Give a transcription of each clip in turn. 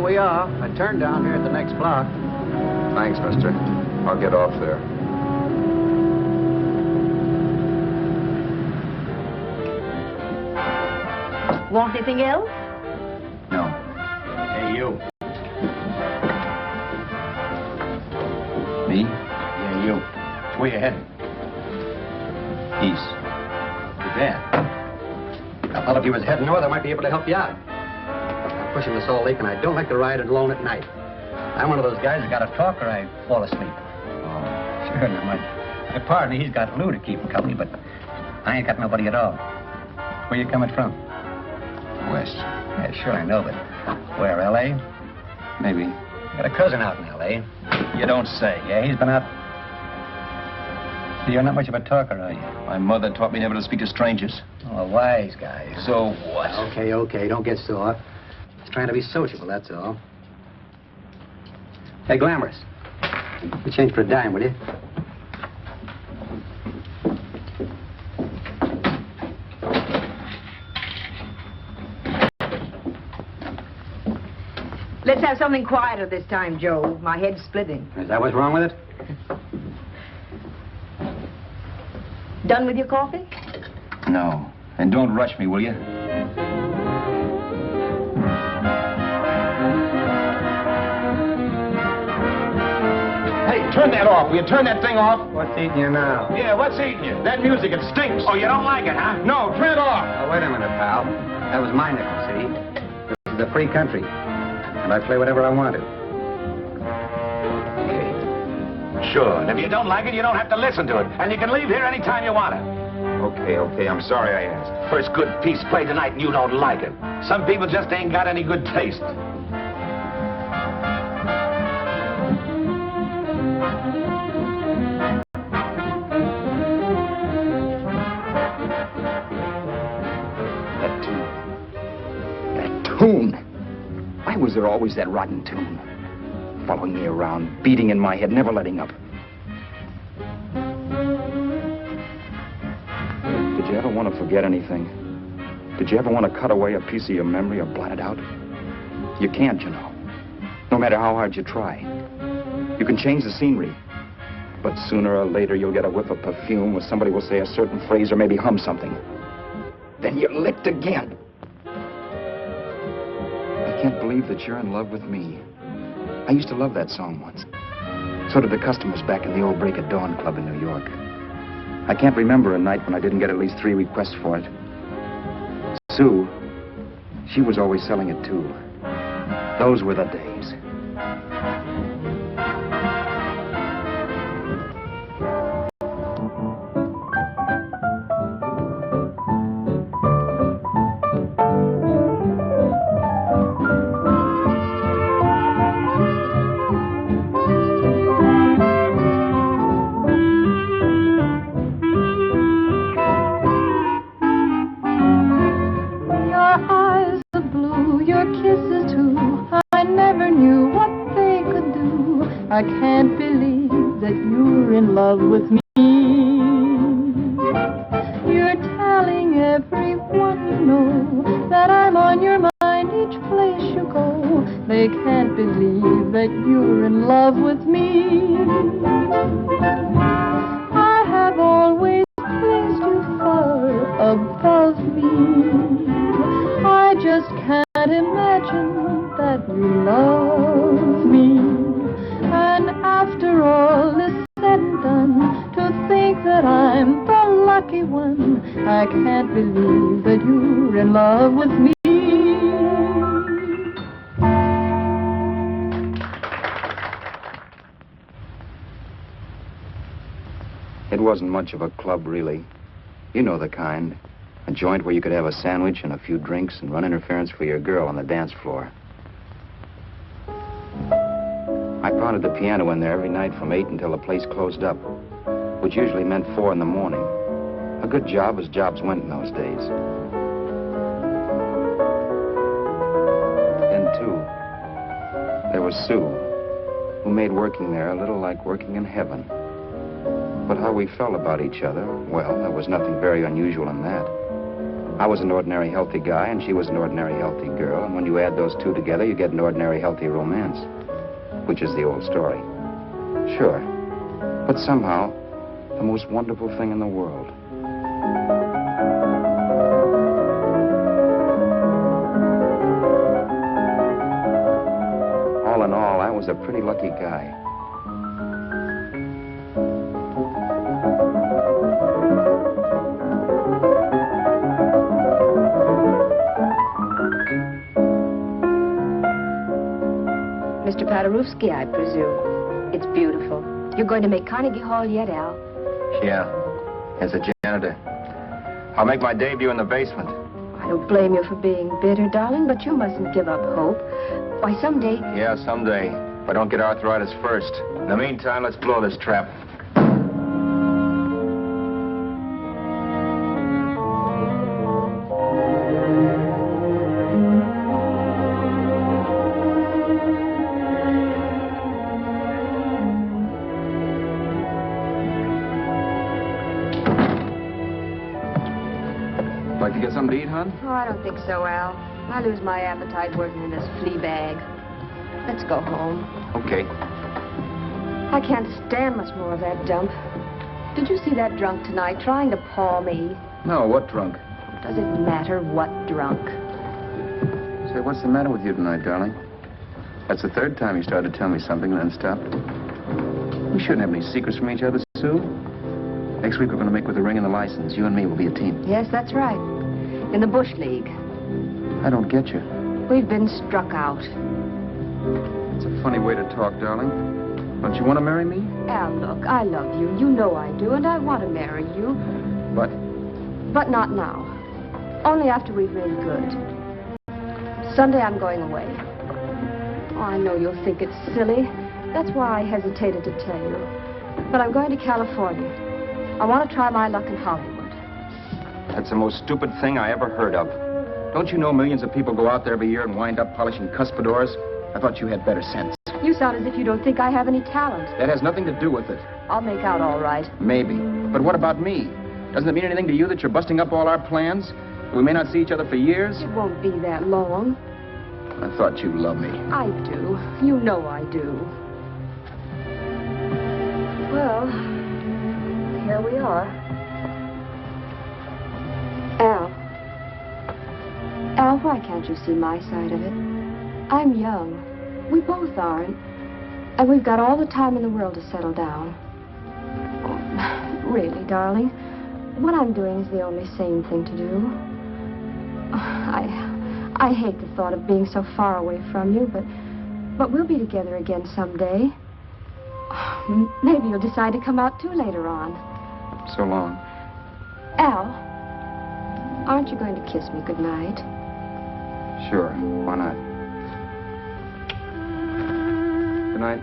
we are. I turned down here at the next block. Thanks, mister. I'll get off there. Want anything else? No. Hey, you. Me? Yeah, you. Which way you heading? East. Too bad. I thought if you was heading north, I might be able to help you out. I'm pushing the Salt Lake, and I don't like to ride alone at night. I'm one of those guys that got to talk or I fall asleep. Oh. Sure, now my partner, he's got Lou to keep him company, but I ain't got nobody at all. Where you coming from? West. Yeah, sure, I know, but where, L.A.? Maybe. Got a cousin out in L.A. You don't say. Yeah, he's been out. So you're not much of a talker, are you? My mother taught me never to speak to strangers. Oh, a wise guy. So what? Okay, don't get sore. Just trying to be sociable, that's all. Hey, Glamorous. You change for a dime, will you? Let's have something quieter this time, Joe. My head's splitting. Is that what's wrong with it? Done with your coffee? No. And don't rush me, will you? Hey, turn that off. Will you turn that thing off? What's eating you now? Yeah, what's eating you? That music, it stinks. Oh, you don't like it, huh? No, turn it off. Oh, wait a minute, pal. That was my nickel, see? This is a free country. And I play whatever I want to. Okay. Sure, and if you don't like it, you don't have to listen to it. And you can leave here anytime you want to. Okay, I'm sorry I asked. First good piece played tonight and you don't like it. Some people just ain't got any good taste. That tune. Why was there always that rotten tune? Following me around, beating in my head, never letting up. Did you ever want to forget anything? Did you ever want to cut away a piece of your memory or blot it out? You can't, you know. No matter how hard you try. You can change the scenery. But sooner or later, you'll get a whiff of perfume or somebody will say a certain phrase or maybe hum something. Then you're licked again. I can't believe that you're in love with me. I used to love that song once. So did the customers back in the old Break of Dawn Club in New York. I can't remember a night when I didn't get at least 3 requests for it. Sue, she was always selling it too. Those were the days. I can't believe that you're in love with me. You're telling everyone you know that I'm on your mind each place you go. They can't believe that you're in love with me. I have always placed you far above me. I just can't imagine that you love me. And after all is said and done, to think that I'm the lucky one, I can't believe that you're in love with me. It wasn't much of a club, really. You know the kind. A joint where you could have a sandwich and a few drinks and run interference for your girl on the dance floor. I pounded the piano in there every night from 8 until the place closed up, which usually meant 4 in the morning. A good job as jobs went in those days. Then, too, there was Sue, who made working there a little like working in heaven. But how we felt about each other, well, there was nothing very unusual in that. I was an ordinary healthy guy, and she was an ordinary healthy girl, and when you add those two together, you get an ordinary healthy romance, which is the old story. Sure, but somehow, the most wonderful thing in the world. All in all, I was a pretty lucky guy. Mr. Paderewski, I presume. It's beautiful. You're going to make Carnegie Hall yet, Al? Yeah, as a janitor. I'll make my debut in the basement. I don't blame you for being bitter, darling, but you mustn't give up hope. Why, someday... Yeah, someday. If I don't get arthritis first. In the meantime, let's blow this trap. Like to get something to eat, hon? Oh, I don't think so, Al. I lose my appetite working in this flea bag. Let's go home. Okay. I can't stand much more of that dump. Did you see that drunk tonight trying to paw me? No, what drunk? Does it matter what drunk? Say, what's the matter with you tonight, darling? That's the third time you started to tell me something and then stopped. We shouldn't have any secrets from each other, Sue. Next week we're going to make with the ring and the license. You and me will be a team. Yes, that's right. In the Bush League. I don't get you. We've been struck out. It's a funny way to talk, darling. Don't you want to marry me? Al, look, I love you. You know I do, and I want to marry you. But? But not now. Only after we've made good. Sunday I'm going away. Oh, I know you'll think it's silly. That's why I hesitated to tell you. But I'm going to California. I want to try my luck in Hollywood. That's the most stupid thing I ever heard of. Don't you know millions of people go out there every year and wind up polishing cuspidors? I thought you had better sense. You sound as if you don't think I have any talent. That has nothing to do with it. I'll make out all right. Maybe. But what about me? Doesn't it mean anything to you that you're busting up all our plans? We may not see each other for years? It won't be that long. I thought you loved me. I do. You know I do. Well, here we are. Al, why can't you see my side of it? I'm young. We both are, and we've got all the time in the world to settle down. Oh, really, darling, what I'm doing is the only sane thing to do. I hate the thought of being so far away from you, but we'll be together again someday. Maybe you'll decide to come out too later on. So long. Al, aren't you going to kiss me goodnight? Sure, why not? Good night.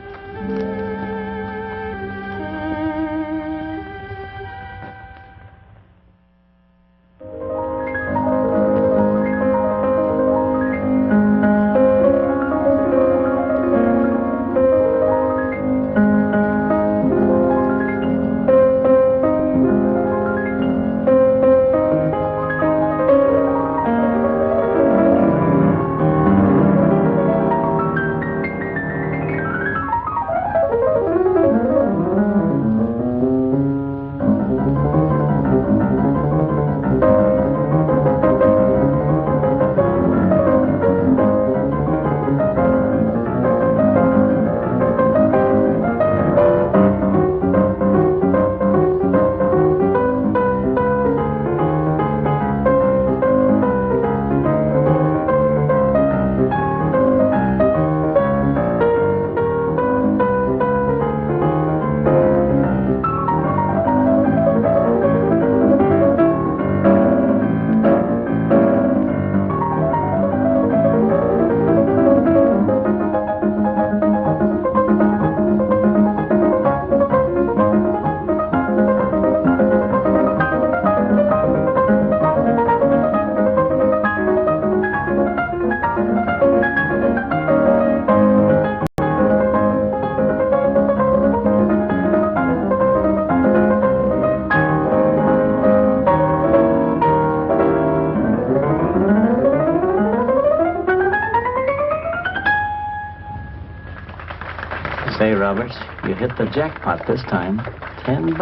Roberts. You hit the jackpot this time. $10.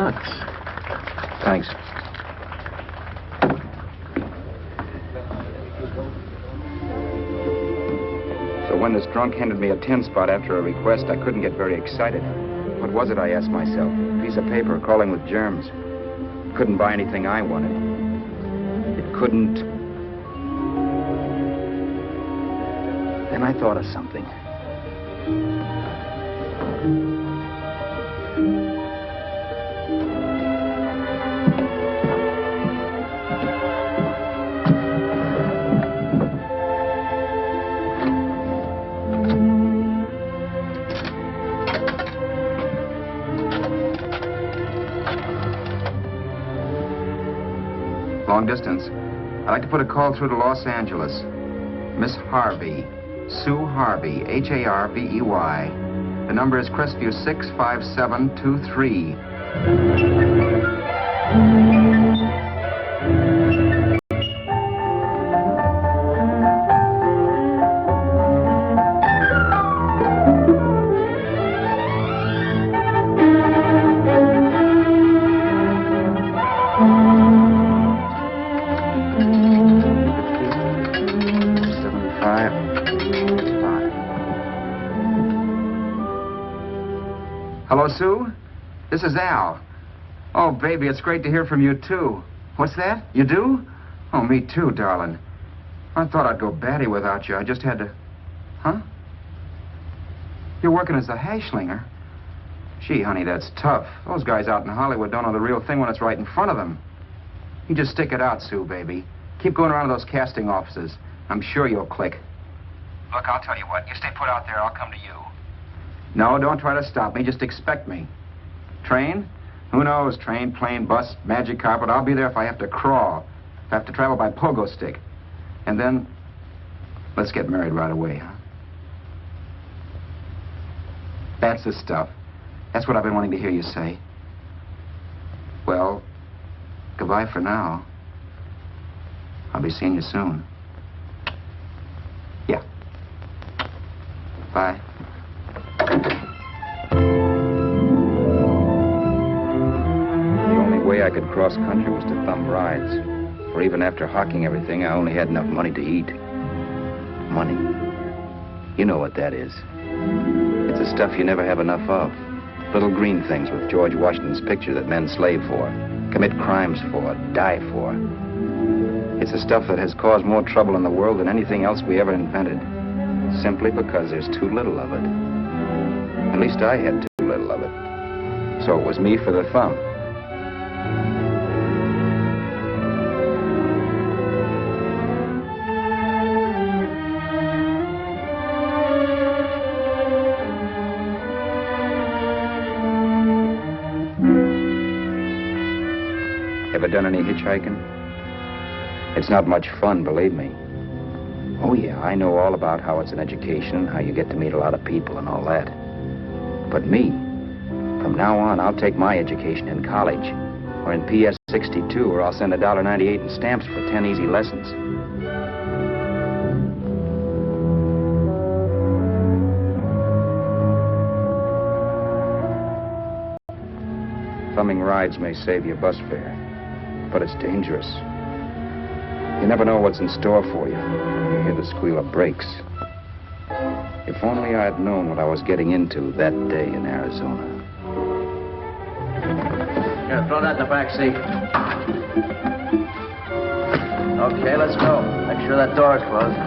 Thanks. So when this drunk handed me a 10 spot after a request, I couldn't get very excited. What was it, I asked myself? A piece of paper crawling with germs. Couldn't buy anything I wanted. It couldn't... Then I thought of something. Long distance. I'd like to put a call through to Los Angeles. Miss Harvey. Sue Harvey, Harvey. The number is Crestview 65723. Hello, Sue? This is Al. Oh, baby, it's great to hear from you, too. What's that? You do? Oh, me too, darling. I thought I'd go batty without you. I just had to... Huh? You're working as a hashlinger? Gee, honey, that's tough. Those guys out in Hollywood don't know the real thing when it's right in front of them. You just stick it out, Sue, baby. Keep going around to those casting offices. I'm sure you'll click. Look, I'll tell you what. You stay put out there, I'll come to you. No, don't try to stop me. Just expect me. Train? Who knows? Train, plane, bus, magic carpet. I'll be there if I have to crawl. If I have to travel by pogo stick. And then, let's get married right away, huh? That's the stuff. That's what I've been wanting to hear you say. Well, goodbye for now. I'll be seeing you soon. Yeah. Bye. The only way I could cross country was to thumb rides. For even after hawking everything, I only had enough money to eat. Money. You know what that is. It's the stuff you never have enough of. Little green things with George Washington's picture that men slave for, commit crimes for, die for. It's the stuff that has caused more trouble in the world than anything else we ever invented. Simply because there's too little of it. At least I had too little of it. So it was me for the thumb. Ever done any hitchhiking? It's not much fun, believe me. Oh, yeah, I know all about how it's an education and how you get to meet a lot of people and all that. But me, from now on, I'll take my education in college or in PS 62, or I'll send $1.98 in stamps for 10 easy lessons. Thumbing rides may save you bus fare, but it's dangerous. You never know what's in store for you. You hear the squeal of brakes. If only I had known what I was getting into that day in Arizona. Here, throw that in the back seat. Okay, let's go. Make sure that door is closed.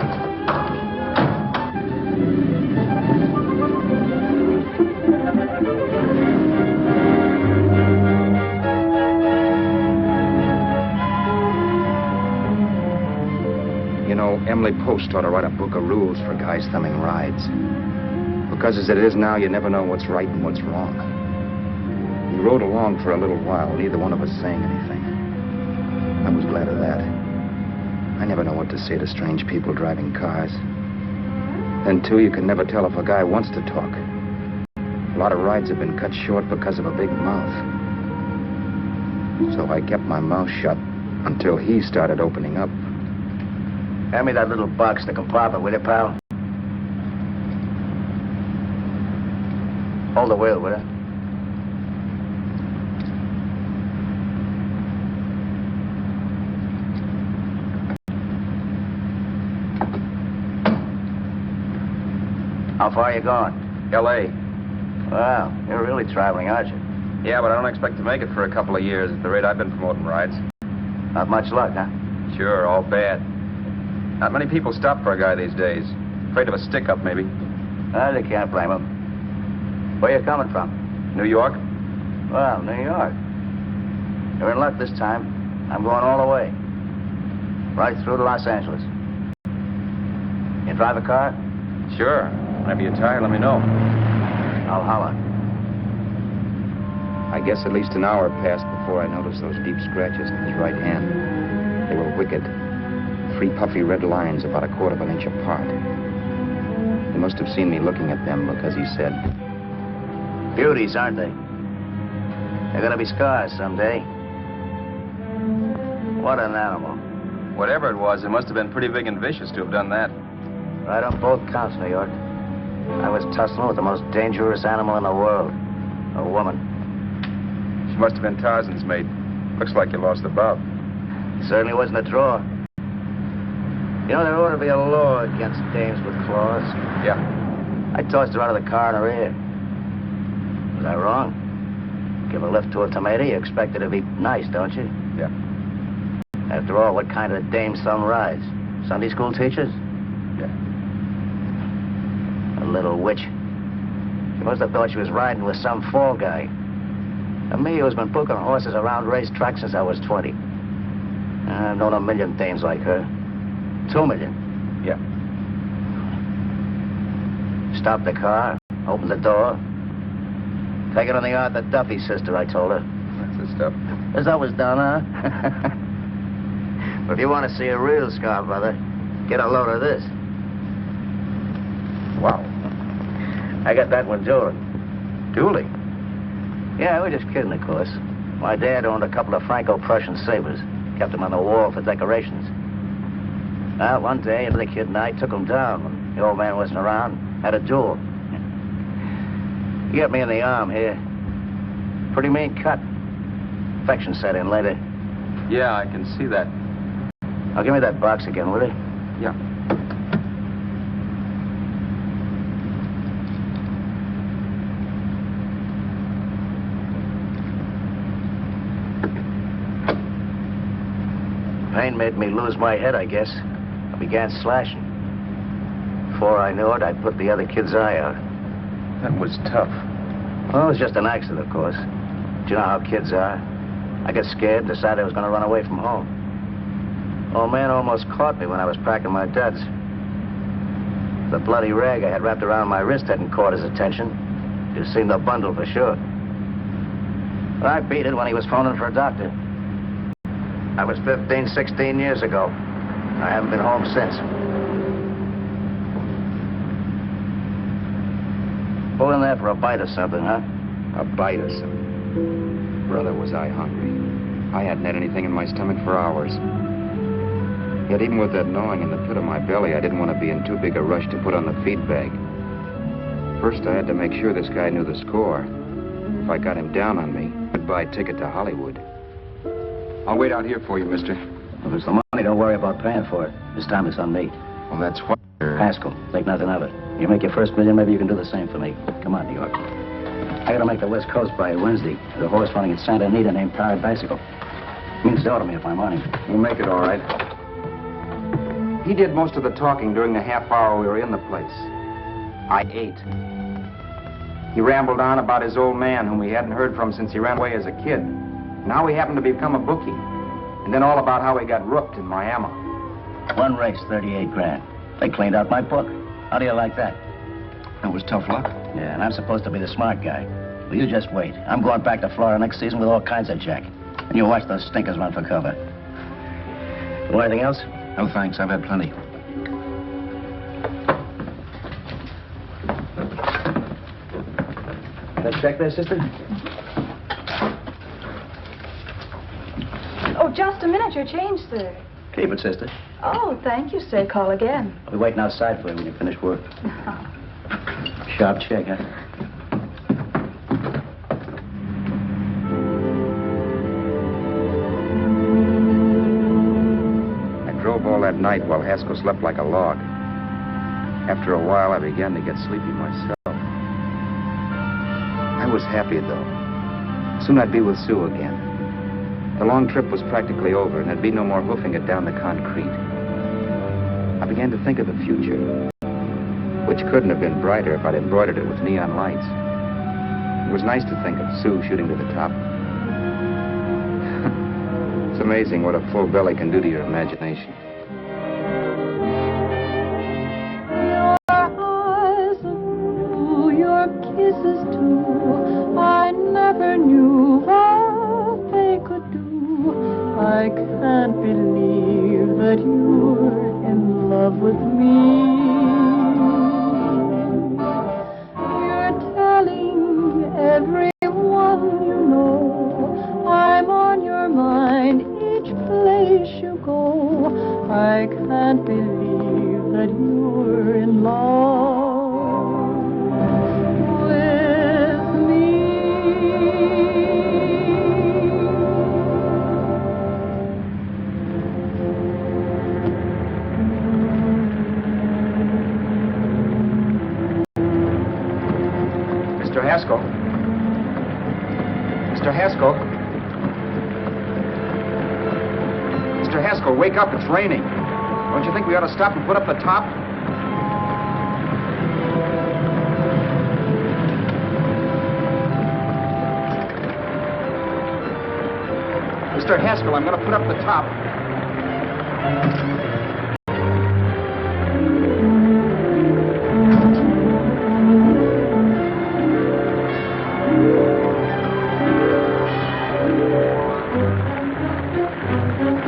You know, Emily Post ought to write a book of rules for guys thumbing rides. Because as it is now, you never know what's right and what's wrong. We rode along for a little while, neither one of us saying anything. I was glad of that. I never know what to say to strange people driving cars. Then, too, you can never tell if a guy wants to talk. A lot of rides have been cut short because of a big mouth. So I kept my mouth shut until he started opening up. Hand me that little box in the compartment, will you, pal? Hold the wheel, will you? How far are you going? L.A. Wow, you're really traveling, aren't you? Yeah, but I don't expect to make it for a couple of years at the rate I've been promoting rides. Not much luck, huh? Sure, all bad. Not many people stop for a guy these days. Afraid of a stick-up, maybe. They can't blame them. Where you coming from? New York? Well, New York. You're in luck this time. I'm going all the way. Right through to Los Angeles. You drive a car? Sure. Whenever you're tired, let me know. I'll holler. I guess at least an hour passed before I noticed those deep scratches in his right hand. They were wicked. 3 puffy red lines about 1/4 of an inch apart. He must have seen me looking at them because he said, Beauties, aren't they? They're gonna be scars someday. What an animal. whatever it was, it must have been pretty big and vicious to have done that. Right on both counts, New York. I was tussling with the most dangerous animal in the world. A woman. She must have been Tarzan's mate. Looks like you lost the bout. Certainly wasn't a draw. You know, there ought to be a law against dames with claws. Yeah. I tossed her out of the car in her ear. Was I wrong? Give a lift to a tomato, you expect her to be nice, don't you? Yeah. After all, what kind of dame some rides? Sunday school teachers? Yeah. A little witch. She must have thought she was riding with some fall guy. And me, who's been booking horses around racetracks since I was 20. I've known a million dames like her. 2 million. Yeah. Stop the car, open the door. Take it on the Arthur Duffy sister, I told her. That's the stuff. As that was done, huh? But if you want to see a real scar, brother, get a load of this. Wow. I got that one dueling. Dueling? Yeah, we're just kidding, of course. My dad owned a couple of Franco-Prussian sabers. Kept them on the wall for decorations. Well, one day, the kid and I took them down when the old man wasn't around. Had a duel. He got me in the arm here. Pretty mean cut. Infection set in later. Yeah, I can see that. Now, give me that box again, will you? Yeah. Pain made me lose my head, I guess. I began slashing. Before I knew it, I put the other kid's eye out. That was tough. Well, it was just an accident, of course. But you know how kids are. I got scared, decided I was going to run away from home. Old man almost caught me when I was packing my duds. The bloody rag I had wrapped around my wrist hadn't caught his attention. You'd seen the bundle for sure. But I beat it when he was phoning for a doctor. That was 15, 16 years ago. I haven't been home since. Pull in there for a bite or something, huh? A bite or something. Brother, was I hungry. I hadn't had anything in my stomach for hours. Yet even with that gnawing in the pit of my belly, I didn't want to be in too big a rush to put on the feed bag. First, I had to make sure this guy knew the score. If I got him down on me, goodbye ticket to Hollywood. I'll wait out here for you, mister. Well, there's the money. Don't worry about paying for it. This time it's on me. Well, that's what... Haskell, think nothing of it. You make your first million, maybe you can do the same for me. Come on, New York. I gotta make the West Coast by Wednesday. There's a horse running at Santa Anita named Powered Bicycle. Means sell to me if I'm on him. We'll make it all right. He did most of the talking during the half hour we were in the place. I ate. He rambled on about his old man, whom we hadn't heard from since he ran away as a kid. Now he happened to become a bookie. And then all about how he got rooked in Miami. One race, 38 grand. They cleaned out my book. How do you like that? That was tough luck. Yeah, and I'm supposed to be the smart guy. Well, you just wait. I'm going back to Florida next season with all kinds of jack. And you watch those stinkers run for cover. Want anything else? No, thanks. I've had plenty. That check there, sister? Oh, just a minute. Your change, sir. Keep it, sister. Oh, thank you, sir. Call again. I'll be waiting outside for you when you finish work. Sharp check, huh? that night while Haskell slept like a log. After a while, I began to get sleepy myself. I was happy, though. Soon I'd be with Sue again. The long trip was practically over, and there'd be no more hoofing it down the concrete. I began to think of the future, which couldn't have been brighter if I'd embroidered it with neon lights. It was nice to think of Sue shooting to the top. It's amazing what a full belly can do to your imagination. Your eyes are blue, your kisses too. I never knew what they could do. I can't believe that you're in love with me. You're telling everyone you know I'm on your mind each place you go. I can't believe that you're in love with me. Mr. Haskell? Mr. Haskell? Mr. Haskell, wake up. It's raining. Don't you think we ought to stop and put up the top? Mr. Haskell, I'm going to put up the top.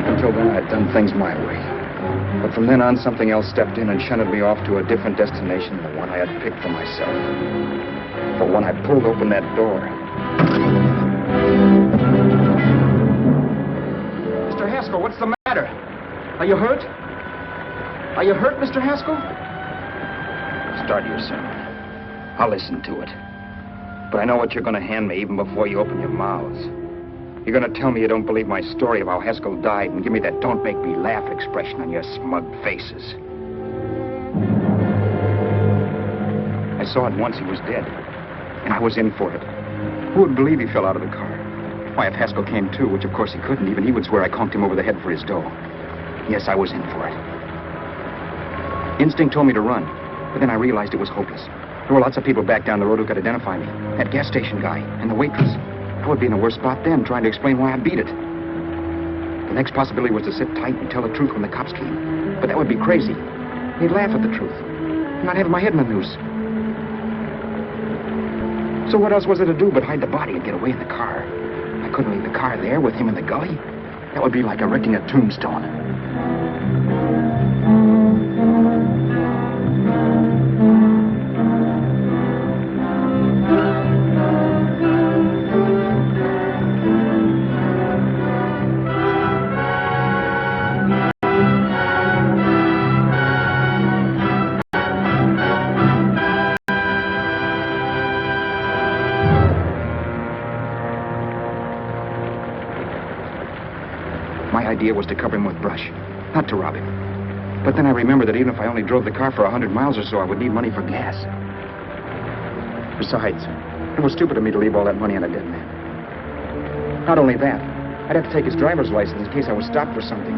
Until then, I'd done things my way. But from then on, something else stepped in and shunted me off to a different destination than the one I had picked for myself. But when I pulled open that door... Mr. Haskell, what's the matter? Are you hurt? Are you hurt, Mr. Haskell? Start your sermon. I'll listen to it. But I know what you're going to hand me even before you open your mouths. You're going to tell me you don't believe my story of how Haskell died and give me that don't make me laugh expression on your smug faces. I saw at once he was dead, and I was in for it. Who would believe he fell out of the car? Why, if Haskell came too, which of course he couldn't, even he would swear I conked him over the head for his dough. Yes, I was in for it. Instinct told me to run, but then I realized it was hopeless. There were lots of people back down the road who could identify me. That gas station guy and the waitress. I would be in a worse spot then, trying to explain why I beat it. The next possibility was to sit tight and tell the truth when the cops came. But that would be crazy. They'd laugh at the truth. And I'd have my head in the noose. So what else was there to do but hide the body and get away in the car? I couldn't leave the car there with him in the gully. That would be like erecting a tombstone. My idea was to cover him with brush, not to rob him. But then I remembered that even if I only drove the car for 100 miles or so, I would need money for gas. Besides, it was stupid of me to leave all that money on a dead man. Not only that, I'd have to take his driver's license in case I was stopped for something.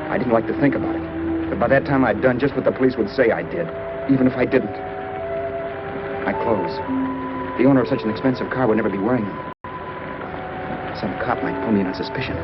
I didn't like to think about it, but by that time I'd done just what the police would say I did, even if I didn't. My clothes. The owner of such an expensive car would never be wearing them. Some cop might pull me in on suspicion.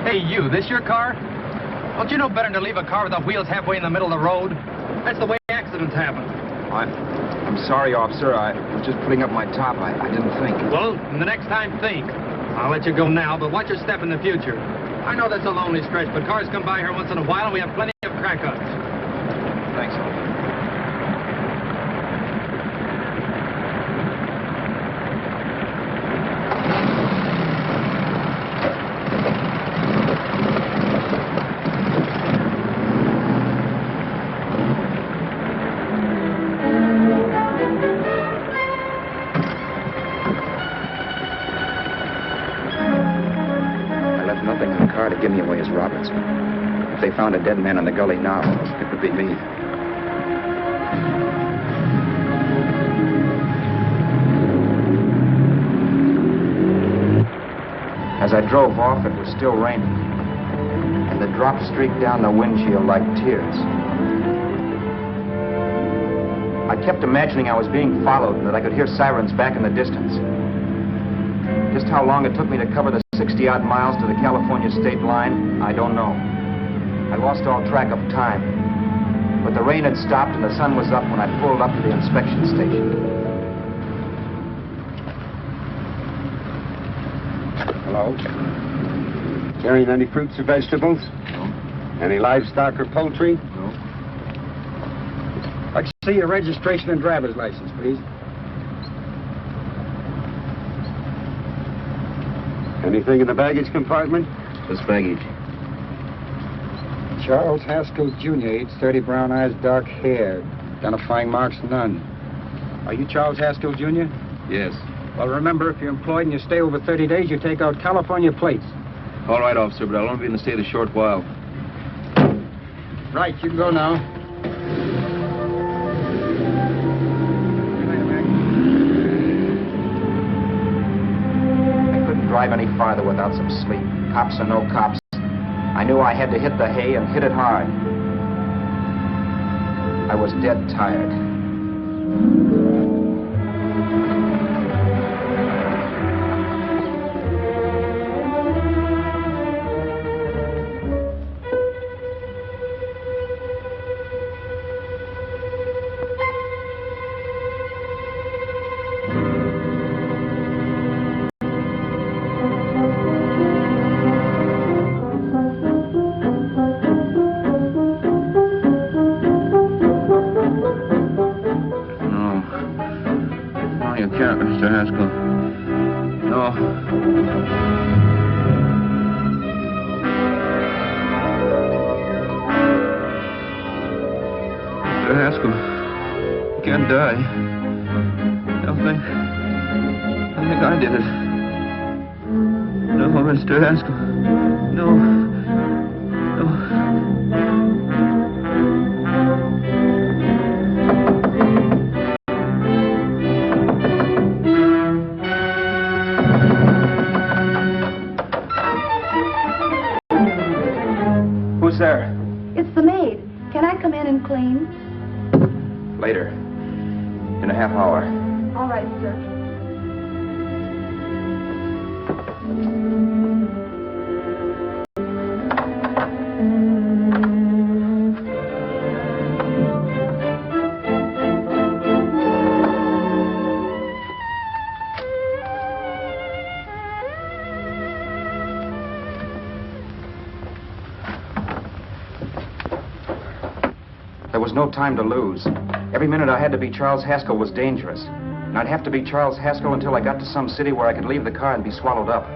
Hey, you, this your car? Don't you know better than to leave a car with the wheels halfway in the middle of the road? That's the way accidents happen. I'm sorry, officer. I was just putting up my top. I didn't think. Well, the next time, think. I'll let you go now, but watch your step in the future. I know that's a lonely stretch, but cars come by here once in a while, and we have plenty of crack ups. Thanks, officer. If they found a dead man in the gully now, it would be me. As I drove off, it was still raining, and the drops streaked down the windshield like tears. I kept imagining I was being followed and that I could hear sirens back in the distance. Just how long it took me to cover the 60-odd miles to the California state line, I don't know. I lost all track of time. But the rain had stopped and the sun was up when I pulled up to the inspection station. Hello? Carrying any fruits or vegetables? No. Any livestock or poultry? No. I'd like to see your registration and driver's license, please. Anything in the baggage compartment? What's baggage? Charles Haskell, Jr., age 30, brown eyes, dark hair. Identifying marks, none. Are you Charles Haskell, Jr.? Yes. Well, remember, if you're employed and you stay over 30 days, you take out California plates. All right, officer, but I'll only be in the state a short while. Right, you can go now. I couldn't drive any farther without some sleep. Cops or no cops, I knew I had to hit the hay and hit it hard. I was dead tired. Mr. Haskell. No. Mr. Haskell, you can't die. Don't think I did it. No, Mr. Haskell. No. No. Who's there? It's the maid. Can I come in and clean? Later. In a half hour. All right, sir. There was no time to lose. Every minute I had to be Charles Haskell was dangerous. And I'd have to be Charles Haskell until I got to some city where I could leave the car and be swallowed up.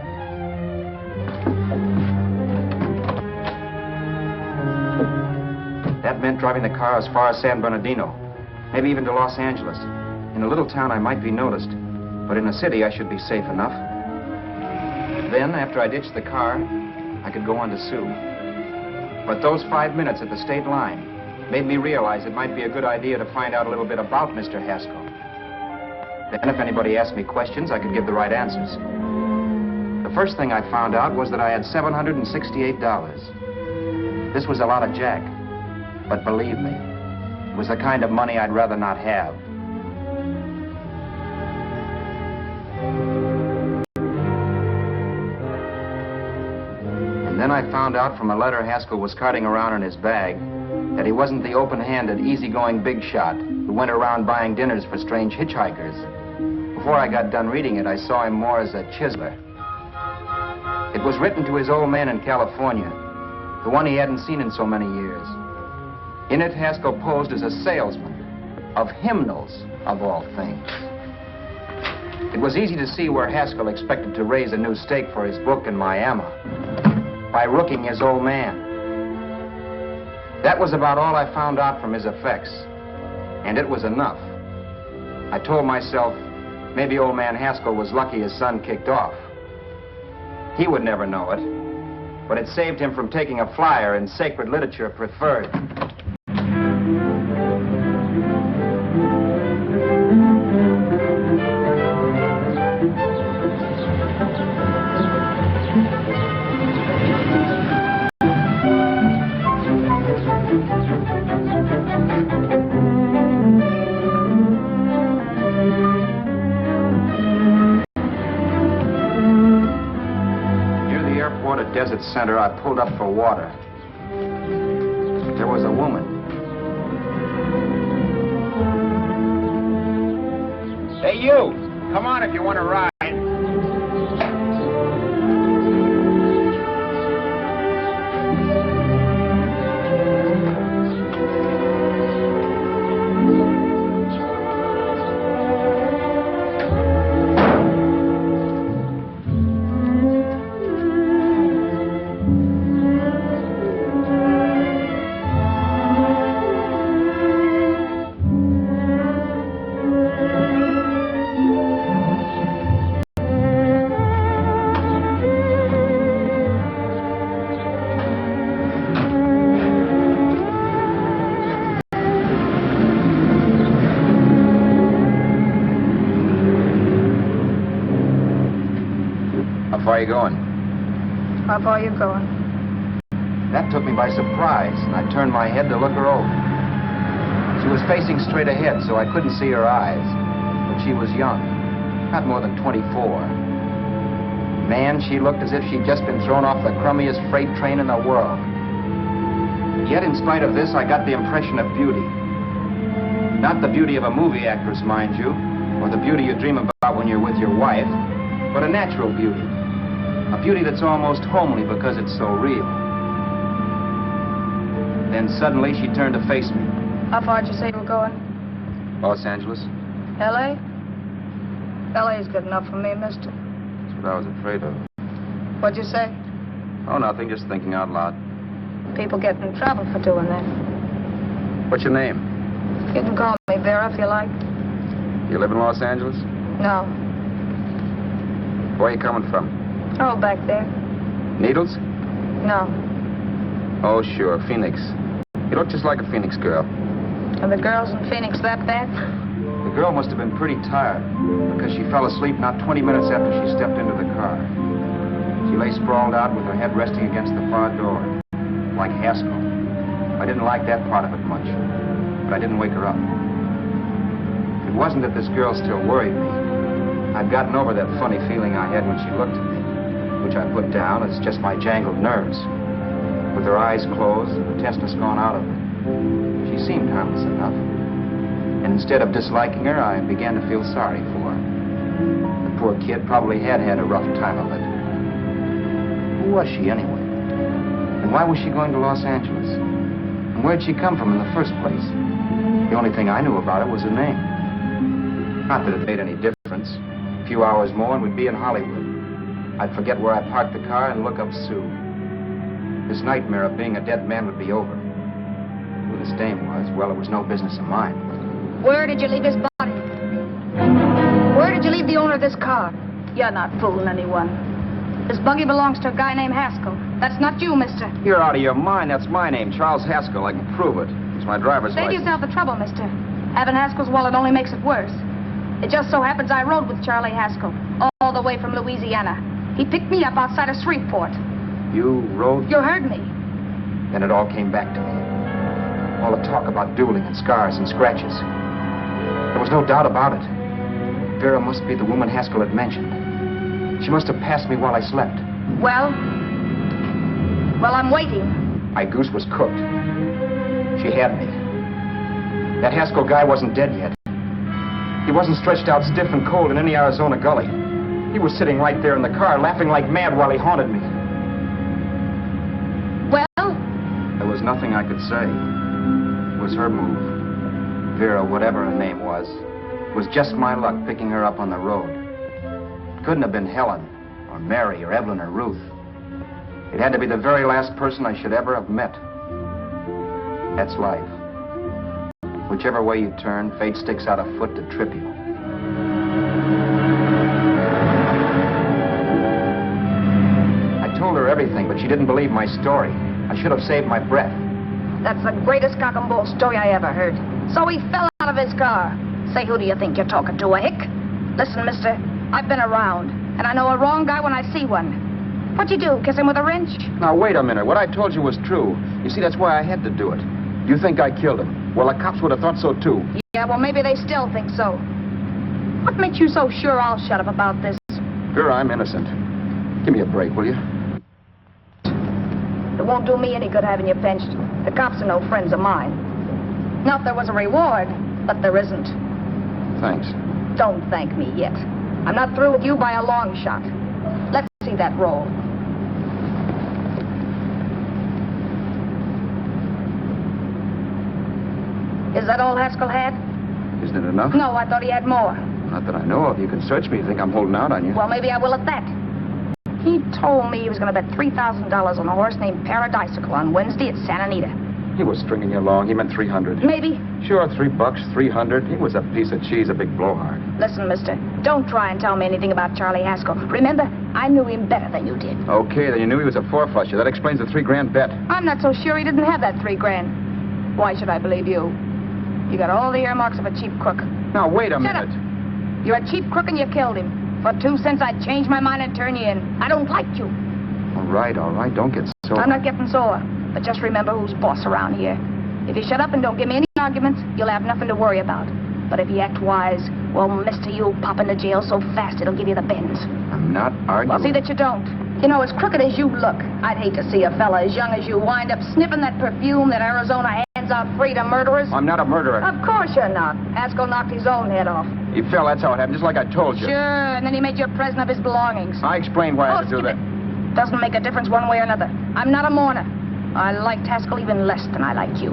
That meant driving the car as far as San Bernardino, maybe even to Los Angeles. In a little town I might be noticed, but in a city I should be safe enough. Then, after I ditched the car, I could go on to Sue. But those 5 minutes at the state line made me realize it might be a good idea to find out a little bit about Mr. Haskell. Then if anybody asked me questions, I could give the right answers. The first thing I found out was that I had $768. This was a lot of jack, but believe me, it was the kind of money I'd rather not have. And then I found out from a letter Haskell was carting around in his bag that he wasn't the open-handed, easygoing big shot who went around buying dinners for strange hitchhikers. Before I got done reading it, I saw him more as a chiseler. It was written to his old man in California, the one he hadn't seen in so many years. In it, Haskell posed as a salesman of hymnals, of all things. It was easy to see where Haskell expected to raise a new stake for his book in Miami by rooking his old man. That was about all I found out from his effects, and it was enough. I told myself, maybe old man Haskell was lucky his son kicked off. He would never know it, but it saved him from taking a flyer in sacred literature preferred. Desert Center, I pulled up for water. There was a woman. Hey, you! Come on if you want to ride. How far are you going? How far are you going? That took me by surprise, and I turned my head to look her over. She was facing straight ahead, so I couldn't see her eyes. But she was young, not more than 24. Man, she looked as if she'd just been thrown off the crummiest freight train in the world. Yet, in spite of this, I got the impression of beauty. Not the beauty of a movie actress, mind you, or the beauty you dream about when you're with your wife, but a natural beauty. A beauty that's almost homely because it's so real. Then suddenly she turned to face me. How far did you say you were going? Los Angeles? L.A.? L.A.'s good enough for me, mister. That's what I was afraid of. What'd you say? Oh, nothing, just thinking out loud. People get in trouble for doing that. What's your name? You can call me Vera if you like. You live in Los Angeles? No. Where are you coming from? Oh, back there. Needles? No. Oh, sure, Phoenix. You look just like a Phoenix girl. Are the girls in Phoenix that bad? The girl must have been pretty tired, because she fell asleep not 20 minutes after she stepped into the car. She lay sprawled out with her head resting against the far door, like Haskell. I didn't like that part of it much, but I didn't wake her up. It wasn't that this girl still worried me. I'd gotten over that funny feeling I had when she looked at me, which I put down as just my jangled nerves. With her eyes closed and the tenseness gone out of her, she seemed harmless enough. And instead of disliking her, I began to feel sorry for her. The poor kid probably had had a rough time of it. Who was she anyway? And why was she going to Los Angeles? And where'd she come from in the first place? The only thing I knew about her was her name. Not that it made any difference. A few hours more and we'd be in Hollywood. I'd forget where I parked the car and look up Sue. This nightmare of being a dead man would be over. Who this dame was, well, it was no business of mine. Where did you leave his body? Where did you leave the owner of this car? You're not fooling anyone. This buggy belongs to a guy named Haskell. That's not you, mister. You're out of your mind. That's my name, Charles Haskell. I can prove it. It's my driver's Save license. yourself the trouble, mister. Having Haskell's wallet only makes it worse. It just so happens I rode with Charlie Haskell all the way from Louisiana. He picked me up outside of Shreveport. You rode? You heard me. Then it all came back to me. All the talk about dueling and scars and scratches. There was no doubt about it. Vera must be the woman Haskell had mentioned. She must have passed me while I slept. Well, I'm waiting. My goose was cooked. She had me. That Haskell guy wasn't dead yet. He wasn't stretched out stiff and cold in any Arizona gully. He was sitting right there in the car, laughing like mad while he haunted me. Well? There was nothing I could say. It was her move. Vera, whatever her name was. It was just my luck picking her up on the road. It couldn't have been Helen, or Mary, or Evelyn, or Ruth. It had to be the very last person I should ever have met. That's life. Whichever way you turn, fate sticks out a foot to trip you. I told her everything everything, but she didn't believe my story. I should have saved my breath. That's the greatest cock and bull story I ever heard. So he fell out of his car. Say, who do you think you're talking to, a hick? Listen, mister, I've been around, and I know a wrong guy when I see one. What'd you do, kiss him with a wrench? Now, wait a minute. What I told you was true. You see, that's why I had to do it. You think I killed him? Well, the cops would have thought so, too. Yeah, well, maybe they still think so. What makes you so sure I'll shut up about this? Sure, I'm innocent. Give me a break, will you? It won't do me any good having you pinched. The cops are no friends of mine. Not there was a reward, but there isn't. Thanks. Don't thank me yet. I'm not through with you by a long shot. Let's see that roll. Is that all Haskell had? Isn't it enough? No, I thought he had more. Not that I know of. You can search me. You think I'm holding out on you? Well, maybe I will at that. He told me he was going to bet $3,000 on a horse named Paradisical on Wednesday at Santa Anita. He was stringing you along. He meant 300. Maybe. Sure, $3, 300. He was a piece of cheese, a big blowhard. Listen, mister, don't try and tell me anything about Charlie Haskell. Remember, I knew him better than you did. Okay, then you knew he was a four-flusher. That explains the $3,000 bet. I'm not so sure he didn't have that $3,000. Why should I believe you? You got all the earmarks of a cheap crook. Now, wait a minute. Shut up. You're a cheap crook and you killed him. For 2 cents, I'd change my mind and turn you in. I don't like you. All right. Don't get sore. I'm not getting sore. But just remember who's boss around here. If you shut up and don't give me any arguments, you'll have nothing to worry about. But if you act wise, well, mister, you'll pop into jail so fast it'll give you the bends. I'm not arguing. Well, see that you don't. You know, as crooked as you look, I'd hate to see a fella as young as you wind up sniffing that perfume that Arizona hands out free to murderers. I'm not a murderer. Of course you're not. Haskell knocked his own head off. He fell, that's how it happened, just like I told you. Sure, and then he made you a present of his belongings. I explained why I had to do that. Doesn't make a difference one way or another. I'm not a mourner. I liked Haskell even less than I liked you.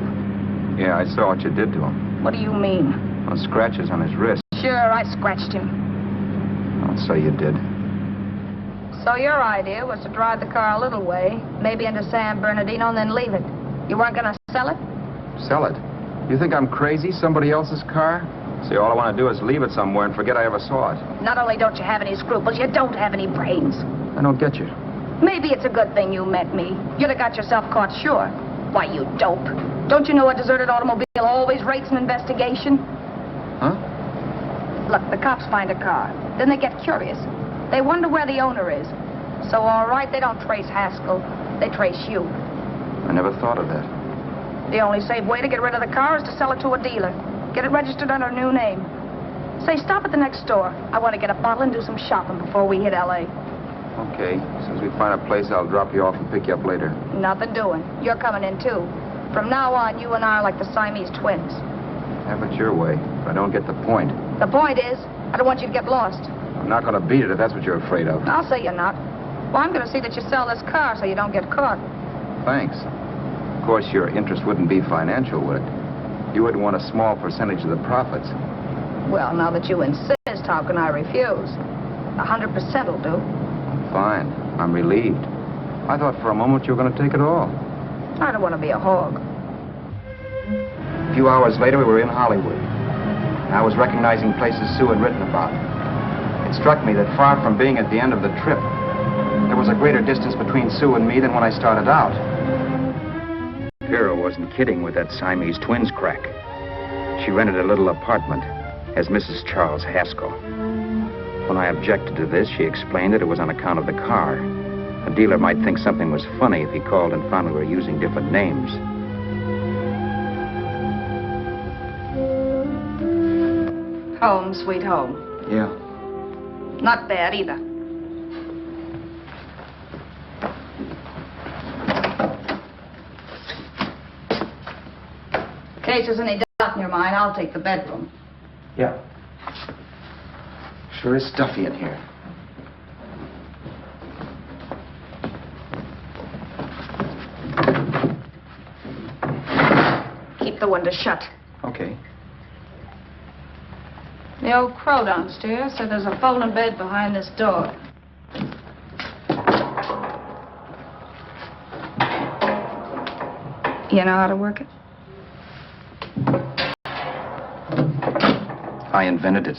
Yeah, I saw what you did to him. What do you mean? Well, scratches on his wrist. Sure, I scratched him. Oh, so you did. So your idea was to drive the car a little way, maybe into San Bernardino, and then leave it. You weren't going to sell it? Sell it? You think I'm crazy? Somebody else's car? See, all I want to do is leave it somewhere and forget I ever saw it. Not only don't you have any scruples, you don't have any brains. I don't get you. Maybe it's a good thing you met me. You'd have got yourself caught, sure. Why, you dope. Don't you know a deserted automobile always rates an investigation? Huh? Look, the cops find a car. Then they get curious. They wonder where the owner is. So, all right, they don't trace Haskell. They trace you. I never thought of that. The only safe way to get rid of the car is to sell it to a dealer. Get it registered under a new name. Say, stop at the next store. I want to get a bottle and do some shopping before we hit L.A. Okay. As soon as we find a place, I'll drop you off and pick you up later. Nothing doing. You're coming in, too. From now on, you and I are like the Siamese twins. Have it your way, but I don't get the point. The point is, I don't want you to get lost. I'm not going to beat it if that's what you're afraid of. I'll say you're not. Well, I'm going to see that you sell this car so you don't get caught. Thanks. Of course, your interest wouldn't be financial, would it? You would want a small percentage of the profits. Well, now that you insist, how can I refuse? 100% will do. Fine. I'm relieved. I thought for a moment you were going to take it all. I don't want to be a hog. A few hours later, we were in Hollywood. I was recognizing places Sue had written about. It struck me that far from being at the end of the trip, there was a greater distance between Sue and me than when I started out. Vera wasn't kidding with that Siamese twins crack. She rented a little apartment as Mrs. Charles Haskell. When I objected to this, she explained that it was on account of the car. A dealer might think something was funny if he called and found we were using different names. Home, sweet home. Yeah. Not bad, either. In case there's any doubt in your mind, I'll take the bedroom. Yeah. Sure is stuffy in here. Keep the window shut. Okay. The old crow downstairs said there's a folding bed behind this door. You know how to work it? I invented it.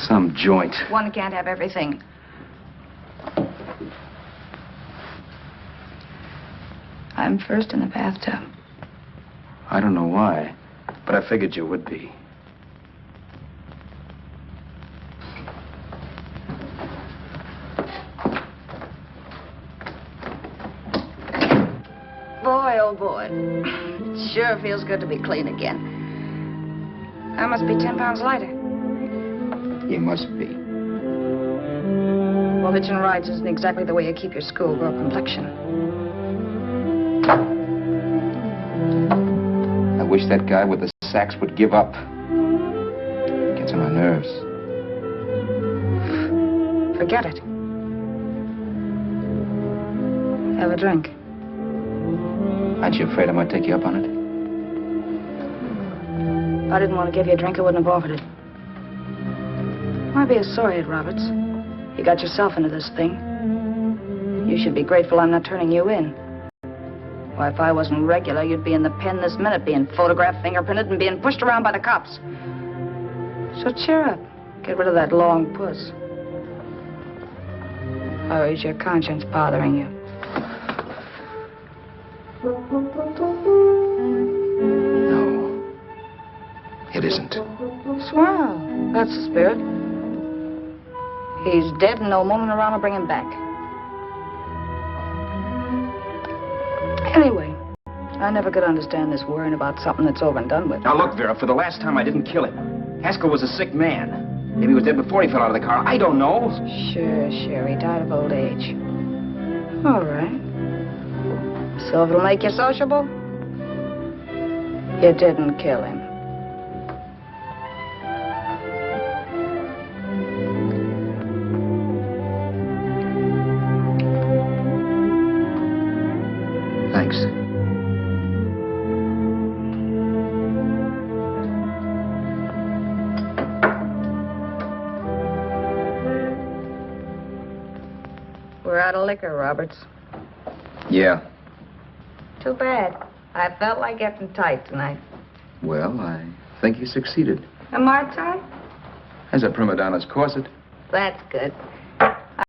Some joint. One can't have everything. I'm first in the bathtub. I don't know why, but I figured you would be. Boy, oh boy. It sure feels good to be clean again. I must be 10 pounds lighter. You must be. Well, hitching rides isn't exactly the way you keep your schoolgirl complexion. I wish that guy with the sax would give up. Gets on my nerves. Forget it. Have a drink. Aren't you afraid I might take you up on it? If I didn't want to give you a drink, I wouldn't have offered it. Why be a sorehead, Roberts? You got yourself into this thing. You should be grateful I'm not turning you in. Why, if I wasn't regular, you'd be in the pen this minute, being photographed, fingerprinted, and being pushed around by the cops. So cheer up. Get rid of that long puss. Or is your conscience bothering you? No. It isn't. Swell. That's the spirit. He's dead and no woman around to bring him back. Anyway, I never could understand this worrying about something that's over and done with. Now look, Vera, for the last time I didn't kill him. Haskell was a sick man. Maybe he was dead before he fell out of the car. I don't know. Sure, he died of old age. All right. So if it'll make you sociable, you didn't kill him. Thanks. We're out of liquor, Roberts. Yeah. Too bad. I felt like getting tight tonight. Well, I think you succeeded. Am I tight? As a prima donna's corset. That's good.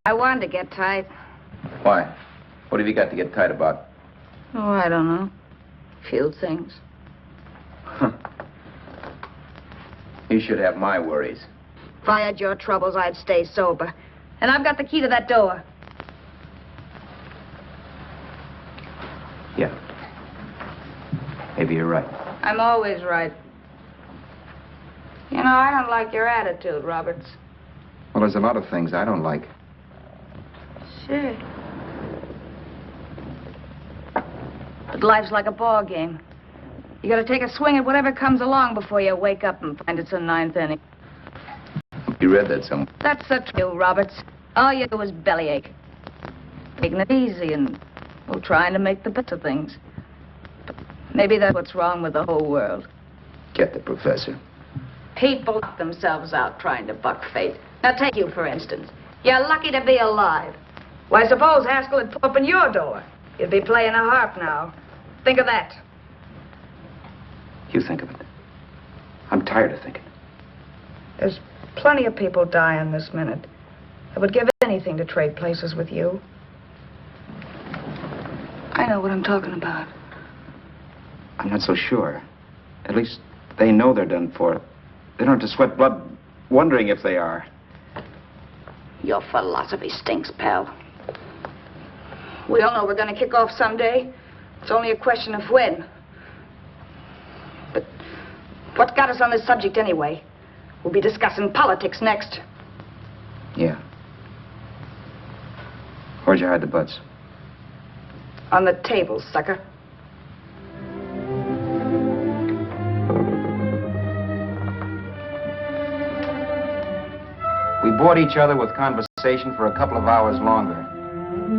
I wanted to get tight. Why? What have you got to get tight about? Oh, I don't know. Few things. Huh. You should have my worries. If I had your troubles, I'd stay sober. And I've got the key to that door. Yeah. Maybe you're right. I'm always right. You know, I don't like your attitude, Roberts. Well, there's a lot of things I don't like. Sure. But life's like a ball game. You gotta take a swing at whatever comes along before you wake up and find it's a ninth inning. You read that somewhere. That's the truth, Roberts. All you do is bellyache. Taking it easy and, well, trying to make the best of things. But maybe that's what's wrong with the whole world. Get the professor. People knock themselves out trying to buck fate. Now, take you, for instance. You're lucky to be alive. Why, suppose Haskell had opened your door. You'd be playing a harp now. Think of that. You think of it. I'm tired of thinking. There's plenty of people dying this minute. I would give anything to trade places with you. I know what I'm talking about. I'm not so sure. At least they know they're done for. They don't have to sweat blood wondering if they are. Your philosophy stinks, pal. We all know we're going to kick off someday. It's only a question of when. But what's got us on this subject anyway? We'll be discussing politics next. Yeah. Where'd you hide the butts? On the table, sucker. We bored each other with conversation for a couple of hours longer.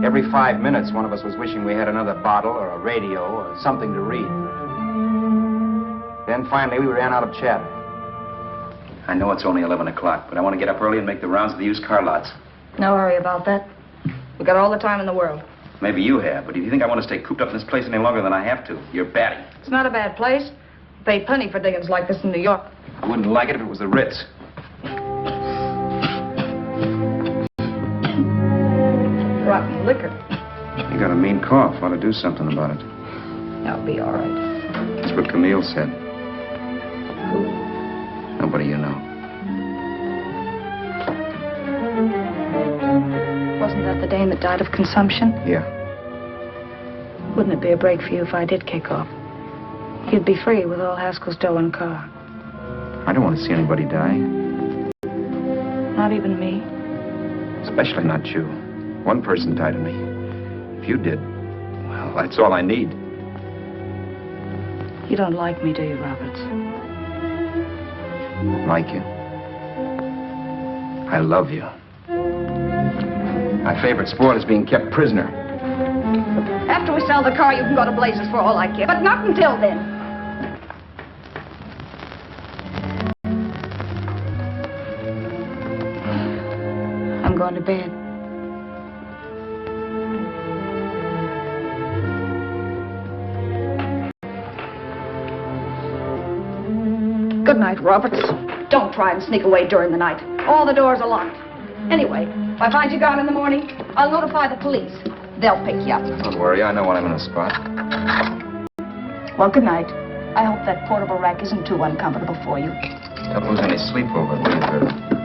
Every 5 minutes, one of us was wishing we had another bottle or a radio or something to read. Then finally, we ran out of chatter. I know it's only 11 o'clock, but I want to get up early and make the rounds of the used car lots. No hurry about that. We got all the time in the world. Maybe you have, but if you think I want to stay cooped up in this place any longer than I have to, you're batty. It's not a bad place. Pay plenty for diggings like this in New York. I wouldn't like it if it was the Ritz. liquor. You got a mean cough. Ought to do something about it. I'll be all right. That's what Camille said. Who? Nobody you know. Wasn't that the dame that died of consumption? Yeah. Wouldn't it be a break for you if I did kick off? You'd be free with all Haskell's dough and car. I don't want to see anybody die. Not even me. Especially not you. One person died of me. If you did, well, that's all I need. You don't like me, do you, Roberts? Like you. I love you. My favorite sport is being kept prisoner. After we sell the car, you can go to blazes for all I care. But not until then. I'm going to bed. Good night, Roberts. Don't try and sneak away during the night. All the doors are locked. Anyway, if I find you gone in the morning, I'll notify the police. They'll pick you up. Don't worry, I know when I'm in a spot. Well, good night. I hope that portable rack isn't too uncomfortable for you. Don't lose any sleep over it, will you, Vera?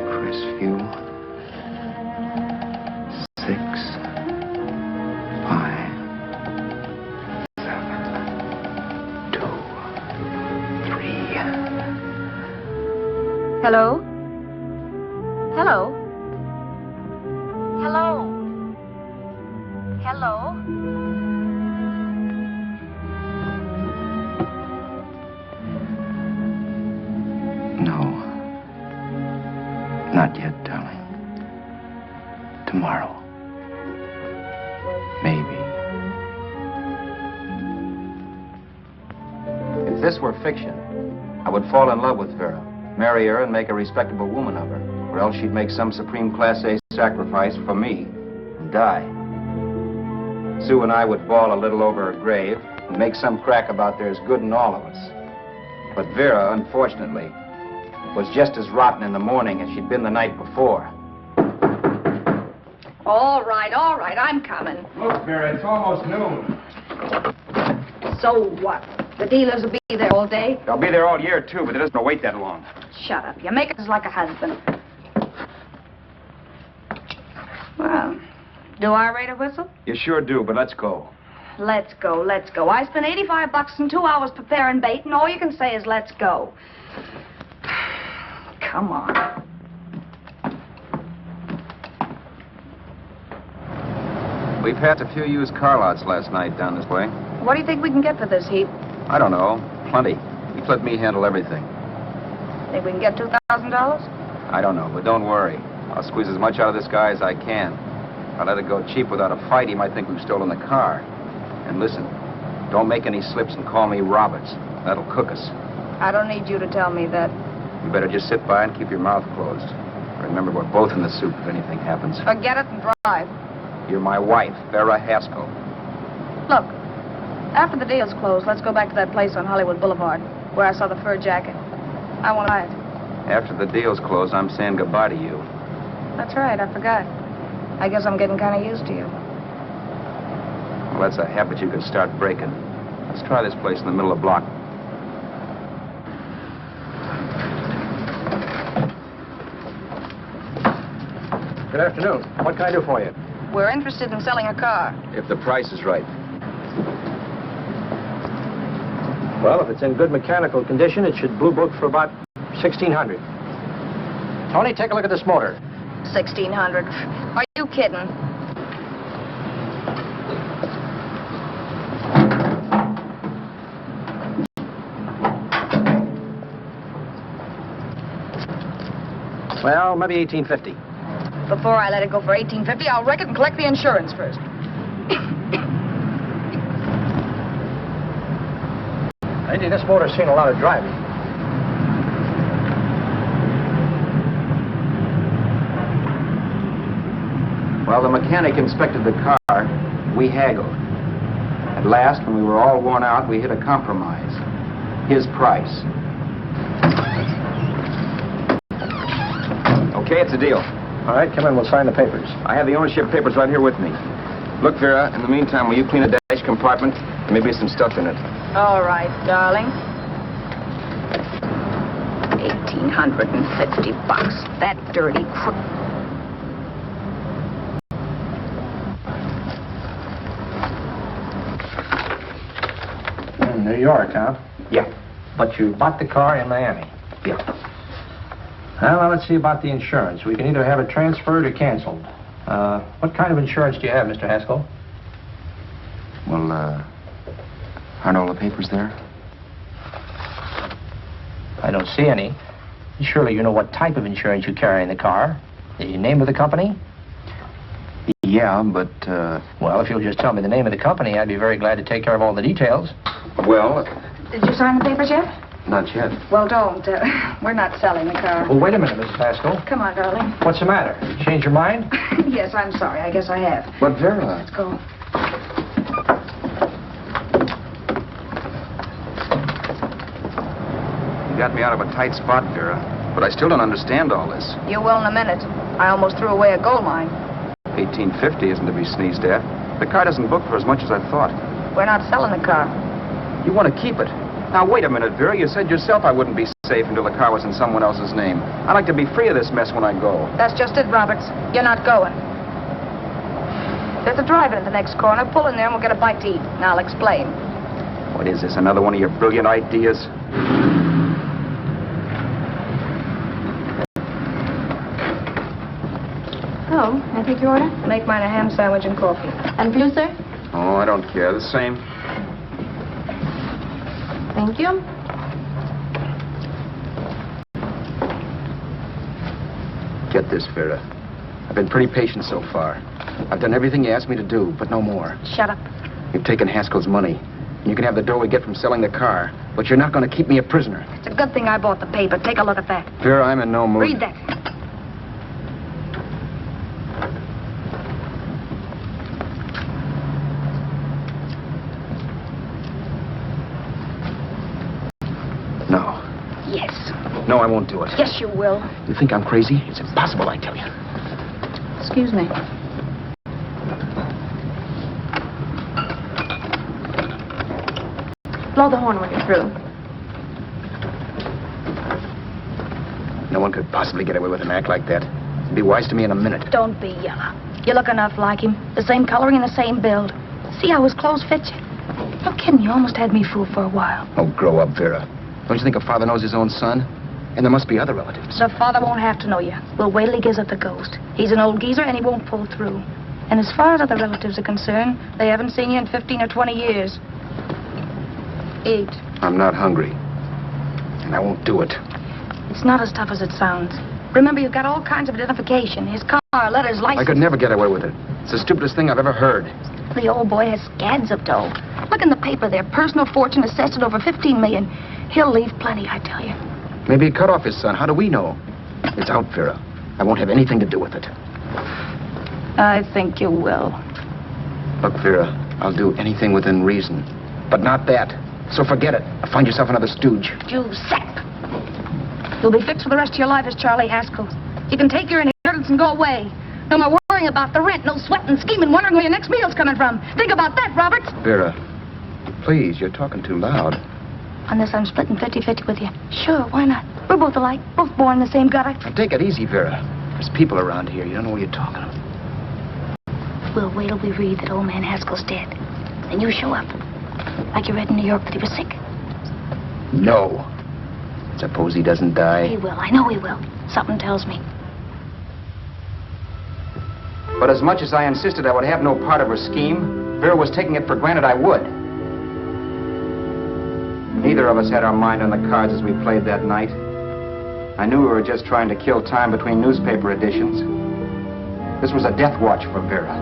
Crestview. 6, 5, 7, 2, 3. Hello? Hello? Hello? Hello? No. Not yet, darling. Tomorrow. Maybe. If this were fiction, I would fall in love with Vera, marry her and make a respectable woman of her, or else she'd make some supreme Class A sacrifice for me and die. Sue and I would bawl a little over her grave and make some crack about there's good in all of us. But Vera, unfortunately, was just as rotten in the morning as she'd been the night before. All right, I'm coming. Look, Vera, it's almost noon. So what? The dealers will be there all day? They'll be there all year, too, but there doesn't wait that long. Shut up. You make us like a husband. Well, do I rate a whistle? You sure do, but let's go. Let's go, let's go. I spent $85 in 2 hours preparing bait, and all you can say is let's go. Come on. We passed a few used car lots last night down this way. What do you think we can get for this heap? I don't know. Plenty. Just let me handle everything. Think we can get $2,000? I don't know, but don't worry. I'll squeeze as much out of this guy as I can. If I let it go cheap without a fight, he might think we've stolen the car. And listen, don't make any slips and call me Roberts. That'll cook us. I don't need you to tell me that. You better just sit by and keep your mouth closed. Remember, we're both in the soup if anything happens. Forget it and drive. You're my wife, Vera Haskell. Look, after the deal's closed, let's go back to that place on Hollywood Boulevard where I saw the fur jacket. I want to buy it. After the deal's closed, I'm saying goodbye to you. That's right, I forgot. I guess I'm getting kind of used to you. Well, that's a habit you could start breaking. Let's try this place in the middle of the block. Good afternoon. What can I do for you? We're interested in selling a car. If the price is right. Well, if it's in good mechanical condition, it should blue book for about $1,600. Tony, take a look at this motor. $1,600. Are you kidding? Well, maybe 1850. Before I let it go for 1850, I'll wreck it and collect the insurance first. Lady, this motor's seen a lot of driving. Well, the mechanic inspected the car. We haggled. At last, when we were all worn out, we hit a compromise. His price. Okay, it's a deal. All right, come in. We'll sign the papers. I have the ownership papers right here with me. Look, Vera, in the meantime, will you clean the dash compartment? There may be some stuff in it. All right, darling. $1,850. That dirty crook. New York, huh? Yeah. But you bought the car in Miami. Yeah. Well, now let's see about the insurance. We can either have it transferred or canceled. What kind of insurance do you have, Mr. Haskell? Well, aren't all the papers there? I don't see any. Surely you know what type of insurance you carry in the car. The name of the company? Yeah, but, Well, if you'll just tell me the name of the company, I'd be very glad to take care of all the details. well, Did you sign the papers yet? not yet. Well, don't. We're not selling the car. Well, wait a minute, Mrs. Haskell. Come on, darling. What's the matter? Change your mind? Yes, I'm sorry. I guess I have. But, Vera... Let's go. You got me out of a tight spot, Vera. But I still don't understand all this. You will in a minute. I almost threw away a gold mine. 1850 isn't to be sneezed at. The car doesn't book for as much as I thought. We're not selling the car. You want to keep it. Now, wait a minute, Vera. You said yourself I wouldn't be safe until the car was in someone else's name. I'd like to be free of this mess when I go. That's just it, Roberts. You're not going. There's a drive-in at the next corner. Pull in there and we'll get a bite to eat. And I'll explain. What is this, another one of your brilliant ideas? Oh, may I take your order? Make mine a ham sandwich and coffee. And for you, sir? Oh, I don't care. The same. Thank you. Get this, Vera. I've been pretty patient so far. I've done everything you asked me to do, but no more. Shut up. You've taken Haskell's money. And you can have the dough we get from selling the car. But you're not going to keep me a prisoner. It's a good thing I bought the paper. Take a look at that. Vera, I'm in no mood. Read that. No. Yes. No, I won't do it. Yes, you will. You think I'm crazy? It's impossible, I tell you. Excuse me. Blow the horn when you're through. No one could possibly get away with an act like that. It'd be wise to me in a minute. Don't be yellow. You look enough like him. The same coloring and the same build. See how his clothes fit you? No kidding, you almost had me fooled for a while. Oh, grow up, Vera. Don't you think a father knows his own son? And there must be other relatives. The father won't have to know you. We'll wait till he gives up the ghost. He's an old geezer and he won't pull through. And as far as other relatives are concerned, they haven't seen you in 15 or 20 years. Eat. I'm not hungry. And I won't do it. It's not as tough as it sounds. Remember, you've got all kinds of identification. His car, letters, license. I could never get away with it. It's the stupidest thing I've ever heard. The old boy has scads of dough. Look in the paper there. Personal fortune assessed at over $15 million. He'll leave plenty, I tell you. Maybe he cut off his son. How do we know? It's out, Vera. I won't have anything to do with it. I think you will. Look, Vera, I'll do anything within reason. But not that. So forget it. Or find yourself another stooge. You sap. You'll be fixed for the rest of your life as Charlie Haskell. You can take your inheritance and go away. No more worrying about the rent, no sweating, scheming, wondering where your next meal's coming from. Think about that, Roberts. Vera, please, you're talking too loud. On this, I'm splitting 50-50 with you. Sure, why not? We're both alike, both born in the same gutter. Now, take it easy, Vera. There's people around here. You don't know what you're talking about. We'll wait till we read that old man Haskell's dead. Then you show up. Like you read in New York that he was sick. No. Suppose he doesn't die. He will. I know he will. Something tells me. But as much as I insisted I would have no part of her scheme, Vera was taking it for granted I would. Neither of us had our mind on the cards as we played that night. I knew we were just trying to kill time between newspaper editions. This was a death watch for Vera.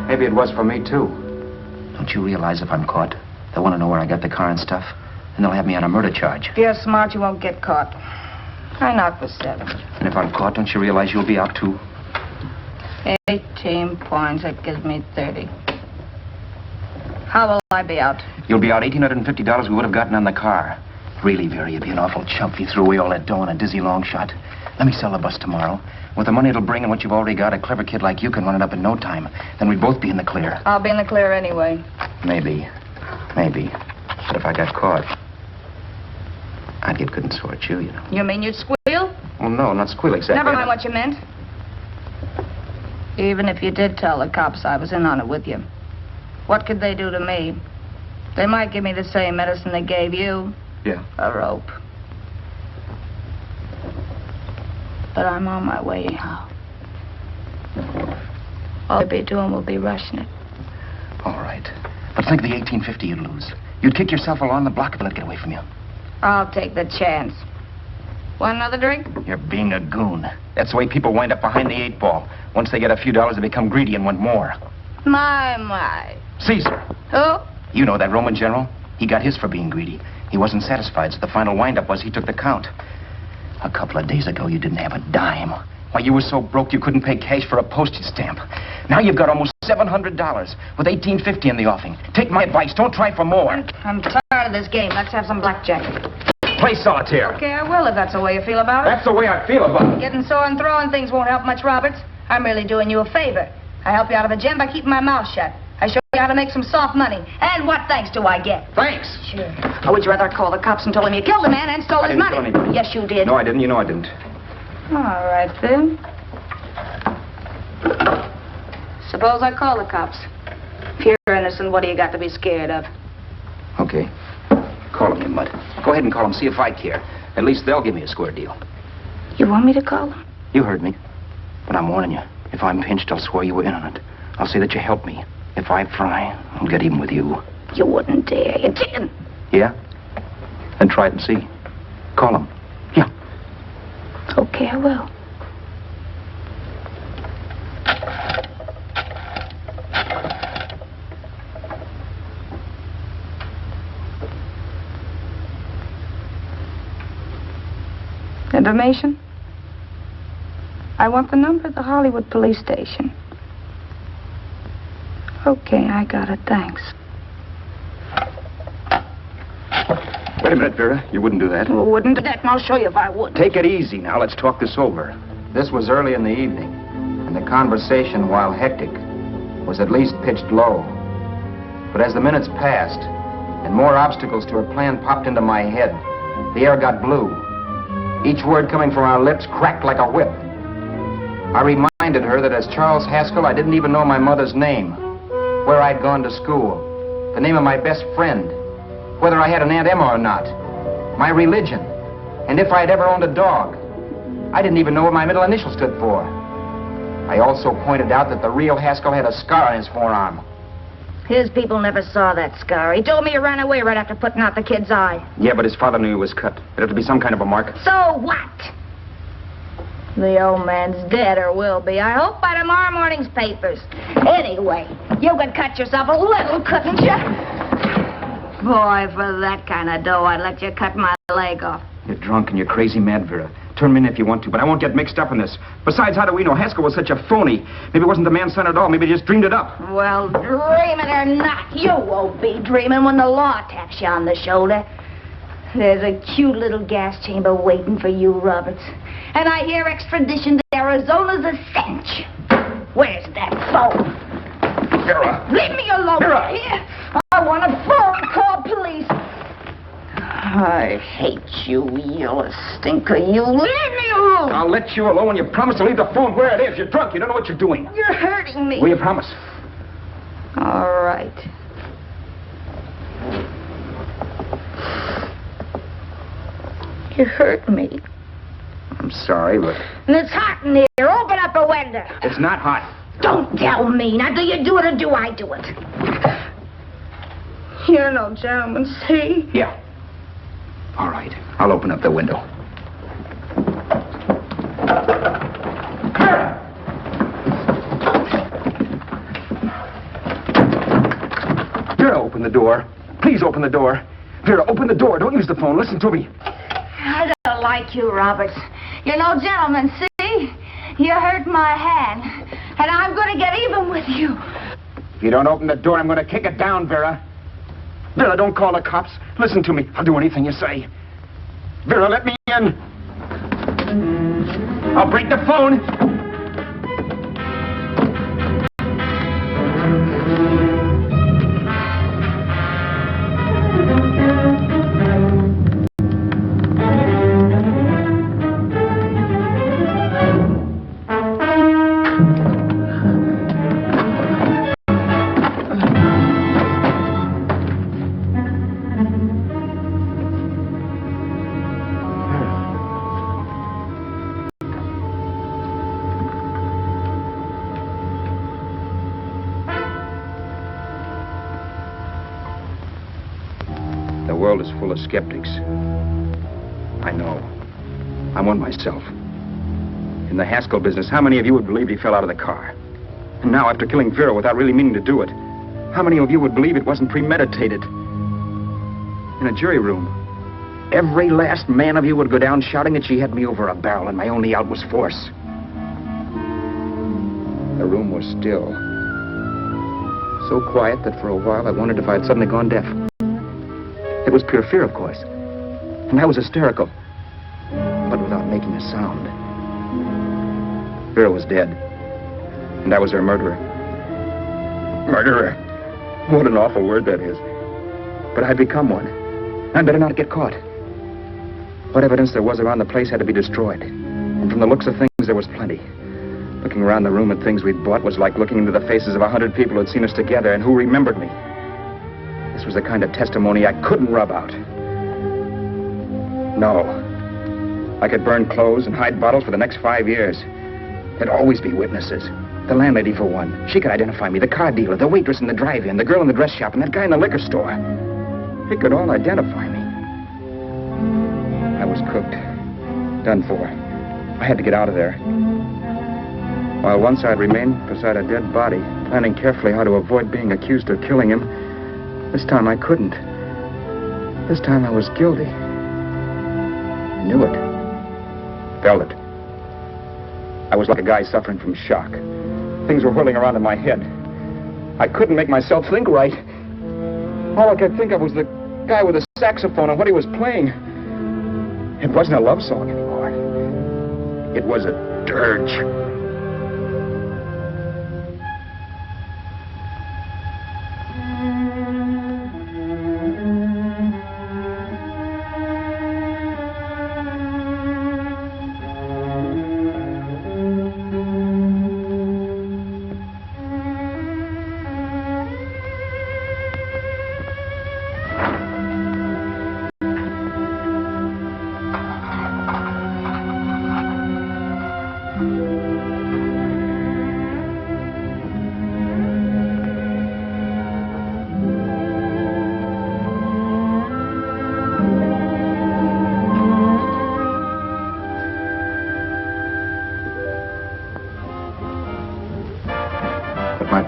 Maybe it was for me, too. Don't you realize if I'm caught, they'll want to know where I got the car and stuff, and they'll have me on a murder charge. If you're smart, you won't get caught. I knock for 7. And if I'm caught, don't you realize you'll be out, too? 18 points, that gives me 30. How will I be out? You'll be out $1,850 we would have gotten on the car. Really, Vera, you'd be an awful chump if you threw away all that dough on a dizzy long shot. Let me sell the bus tomorrow. With the money it'll bring and what you've already got, a clever kid like you can run it up in no time. Then we'd both be in the clear. I'll be in the clear anyway. Maybe. Maybe. But if I got caught, I'd get good and sore at you, you know. You mean you'd squeal? Well, no, not squeal exactly. Never mind what you meant. Even if you did tell the cops I was in on it with you, what could they do to me? They might give me the same medicine they gave you. Yeah. A rope. But I'm on my way now. All you'll be doing will be rushing it. All right. But think of the $1,850 you'd lose. You'd kick yourself along the block if it let get away from you. I'll take the chance. Want another drink? You're being a goon. That's the way people wind up behind the 8 ball. Once they get a few dollars, they become greedy and want more. My. Caesar. Who? You know that Roman general? He got his for being greedy. He wasn't satisfied, so the final wind-up was he took the count. A couple of days ago, you didn't have a dime. Why, you were so broke you couldn't pay cash for a postage stamp. Now you've got almost $700 with $1,850 in the offing. Take my advice. Don't try for more. I'm tired of this game. Let's have some blackjack. Play solitaire. Okay, I will if that's the way you feel about it. That's the way I feel about it. Getting sore and throwing things won't help much, Roberts. I'm really doing you a favor. I help you out of a jam by keeping my mouth shut. I show you how to make some soft money. And what thanks do I get? Thanks. Sure. Or would you rather call the cops and told him you killed a man and stole his money? I didn't kill anybody. Yes, you did. No, I didn't. You know I didn't. All right, then. Suppose I call the cops. If you're innocent, what do you got to be scared of? Okay. Call him, you mutt. Go ahead and call him, see if I care. At least they'll give me a square deal. You want me to call them? You heard me. But I'm warning you. If I'm pinched, I'll swear you were in on it. I'll say that you helped me. If I fry, I'll get even with you. You wouldn't dare. You're chicken. Yeah? Then try it and see. Call him. Yeah. Okay, I will. Information? I want the number of the Hollywood police station. Okay, I got it. Thanks. Wait a minute, Vera. You wouldn't do that. Well, wouldn't do that, and I'll show you if I would. Take it easy now. Let's talk this over. This was early in the evening, and the conversation, while hectic, was at least pitched low. But as the minutes passed, and more obstacles to her plan popped into my head, the air got blue. Each word coming from our lips cracked like a whip. I reminded her that as Charles Haskell, I didn't even know my mother's name, where I'd gone to school, the name of my best friend, whether I had an Aunt Emma or not, my religion, and if I'd ever owned a dog. I didn't even know what my middle initial stood for. I also pointed out that the real Haskell had a scar on his forearm. His people never saw that scar. He told me he ran away right after putting out the kid's eye. Yeah, but his father knew he was cut. It'd have to be some kind of a mark. So what? The old man's dead, or will be. I hope by tomorrow morning's papers. Anyway, you could cut yourself a little, couldn't you? Boy, for that kind of dough, I'd let you cut my leg off. You're drunk and you're crazy mad, Vera. Turn me in if you want to, but I won't get mixed up in this. Besides, how do we know Haskell was such a phony? Maybe it wasn't the man's son at all. Maybe he just dreamed it up. Well, dreaming or not, you won't be dreaming when the law taps you on the shoulder. There's a cute little gas chamber waiting for you, Roberts. And I hear extradition to Arizona's a cinch. Where's that phone? Vera! Leave me alone. Vera! Here. I want a phone. Call police. I hate you, yellow stinker. You leave me alone. I'll let you alone when you promise to leave the phone where it is. You're drunk. You don't know what you're doing. You're hurting me. Will you promise? All right. You hurt me. I'm sorry, but... And it's hot in here. Open up a window. It's not hot. Don't tell me. Now, do you do it or do I do it? You're no gentleman, see? Yeah. All right. I'll open up the window. the door. Please open the door. Vera, open the door. Don't use the phone. Listen to me. I don't like you, Roberts. You're no gentleman, see? You hurt my hand, and I'm going to get even with you. If you don't open the door, I'm going to kick it down, Vera. Vera, don't call the cops. Listen to me. I'll do anything you say. Vera, let me in. I'll break the phone. The world is full of skeptics. I know. I'm one myself. In the Haskell business, how many of you would believe he fell out of the car? And now, after killing Vera without really meaning to do it, how many of you would believe it wasn't premeditated? In a jury room, every last man of you would go down shouting that she had me over a barrel and my only out was force. The room was still. So quiet that for a while I wondered if I had suddenly gone deaf. It was pure fear, of course. And I was hysterical. But without making a sound. Vera was dead. And I was her murderer. Murderer. What an awful word that is. But I'd become one. I'd better not get caught. What evidence there was around the place had to be destroyed. And from the looks of things, there was plenty. Looking around the room at things we'd bought was like looking into the faces of 100 people who'd seen us together and who remembered me. This was the kind of testimony I couldn't rub out. No. I could burn clothes and hide bottles for the next 5 years. There'd always be witnesses. The landlady, for one. She could identify me. The car dealer, the waitress in the drive-in, the girl in the dress shop, and that guy in the liquor store. They could all identify me. I was cooked. Done for. I had to get out of there. While once I'd remained beside a dead body, planning carefully how to avoid being accused of killing him, this time I couldn't. This time I was guilty. I knew it. Felt it. I was like a guy suffering from shock. Things were whirling around in my head. I couldn't make myself think right. All I could think of was the guy with the saxophone and what he was playing. It wasn't a love song anymore. It was a dirge.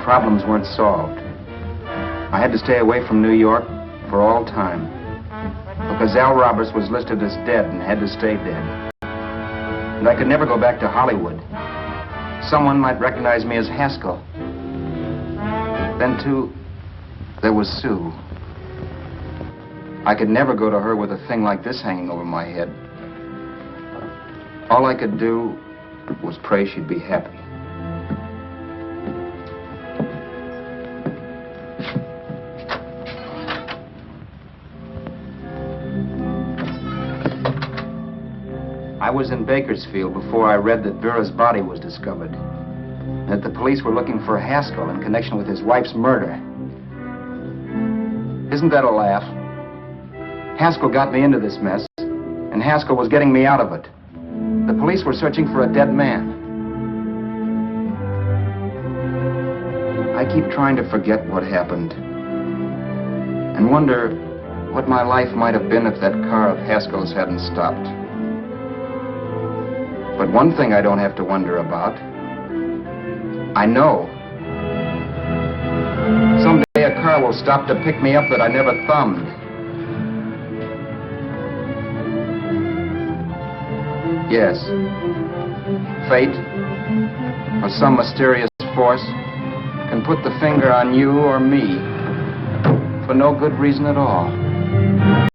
Problems weren't solved. I had to stay away from New York for all time because Al Roberts was listed as dead and had to stay dead. And I could never go back to Hollywood. Someone might recognize me as Haskell. Then, too, there was Sue. I could never go to her with a thing like this hanging over my head. All I could do was pray she'd be happy. I was in Bakersfield before I read that Vera's body was discovered. And that the police were looking for Haskell in connection with his wife's murder. Isn't that a laugh? Haskell got me into this mess, and Haskell was getting me out of it. The police were searching for a dead man. I keep trying to forget what happened. And wonder what my life might have been if that car of Haskell's hadn't stopped. But one thing I don't have to wonder about. I know. Someday a car will stop to pick me up that I never thumbed. Yes. Fate, or some mysterious force, can put the finger on you or me for no good reason at all.